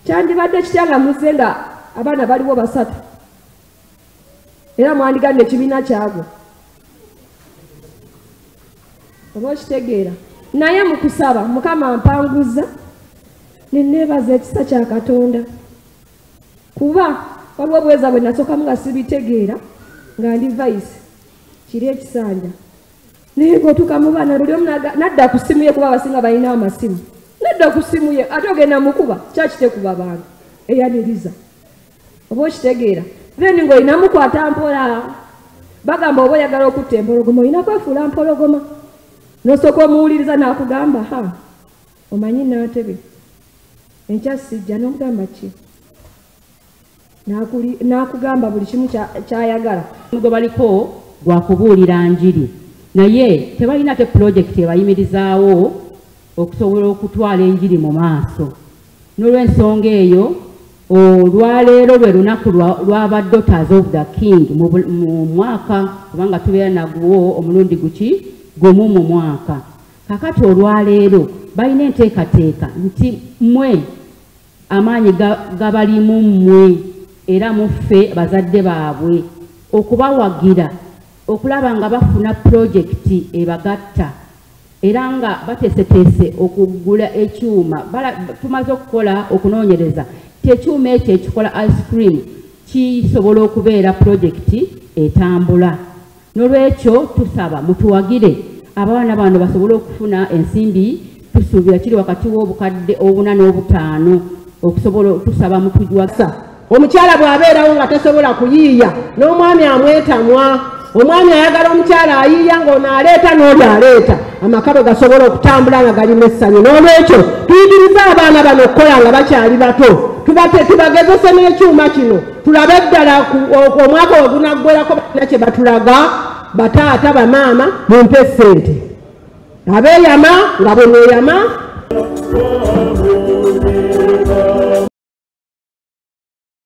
Kyandibadde kitya muze nga abaana baliwo basatu era mwandigande ekibiina kyagwo oba okitegeera naye mu kusaba Mukama mpanguza neneebaza ekisa kya Katonda kuba waliwo obweza bwe nasookamu nga sibitegeera nga ndi vice kiri ekisanja naye ng'otuuka mu baana buli omu nadda ku ssimu ye kuba abasinga balina amasimu nadda ku ssimu ye ate ogenda mukuba kyakitekuba bantu eyaniriza oba okitegeera then ng'olina mukwata mpola bagamba oba oyagala okutta empologoma olina kwefuula mpologoma nosooka omuwuliriza n'akugamba ha omanyi n'atebe enkyasijja n'okugamba ki n'akugamba buli kimu kyayagala gwe baliko gwa kubuulira njiri naye tebalina te pulojekiti ebayimirizaawo okusobola okutwala enjiri mu maaso n'olw'ensonga eyo olwaleero lwe lunaku lwaba Daughters of the King mu mwaka kubanga tubeera nagwo omulundi gumu mu mwaka kakati olwaleero balina enteekateeka nti mmwe amaanyi gabalimu mmwe era muffe bazadde baabwe okubawagira okulaba nga bafuna pulojekiti ebagatta era nga bateeseteese okugula ekyuma tumaze okukola okunoonyereza ekyuma ekyo ekikola ice cream kisobola okubeera pulojekiti etambula n'olwekyo tusaba mutuwagire abaana bano basobole okufuna ensimbi tusuubira kiri wakati w'obukadde 4 n'obutaano okusobola tusaba mutujwasa omukyala bw'abeerawo nga tasobola kuyiiya n'omwami amwetamwa omwami ayagala omukyala ayiiya ng'ono aleeta n'oli aleeta amaka bwe gasobola okutambula nga galimu essanyu n'olwekyo tuyigiriza abaana bano okukola nga bakyali bato tubagezese n'ekyuma kino tulabe ddala omwaka we gunaggwerako balina kye batulaga bataata bamaama mumpe ssente abeeyama nga bwe neeyama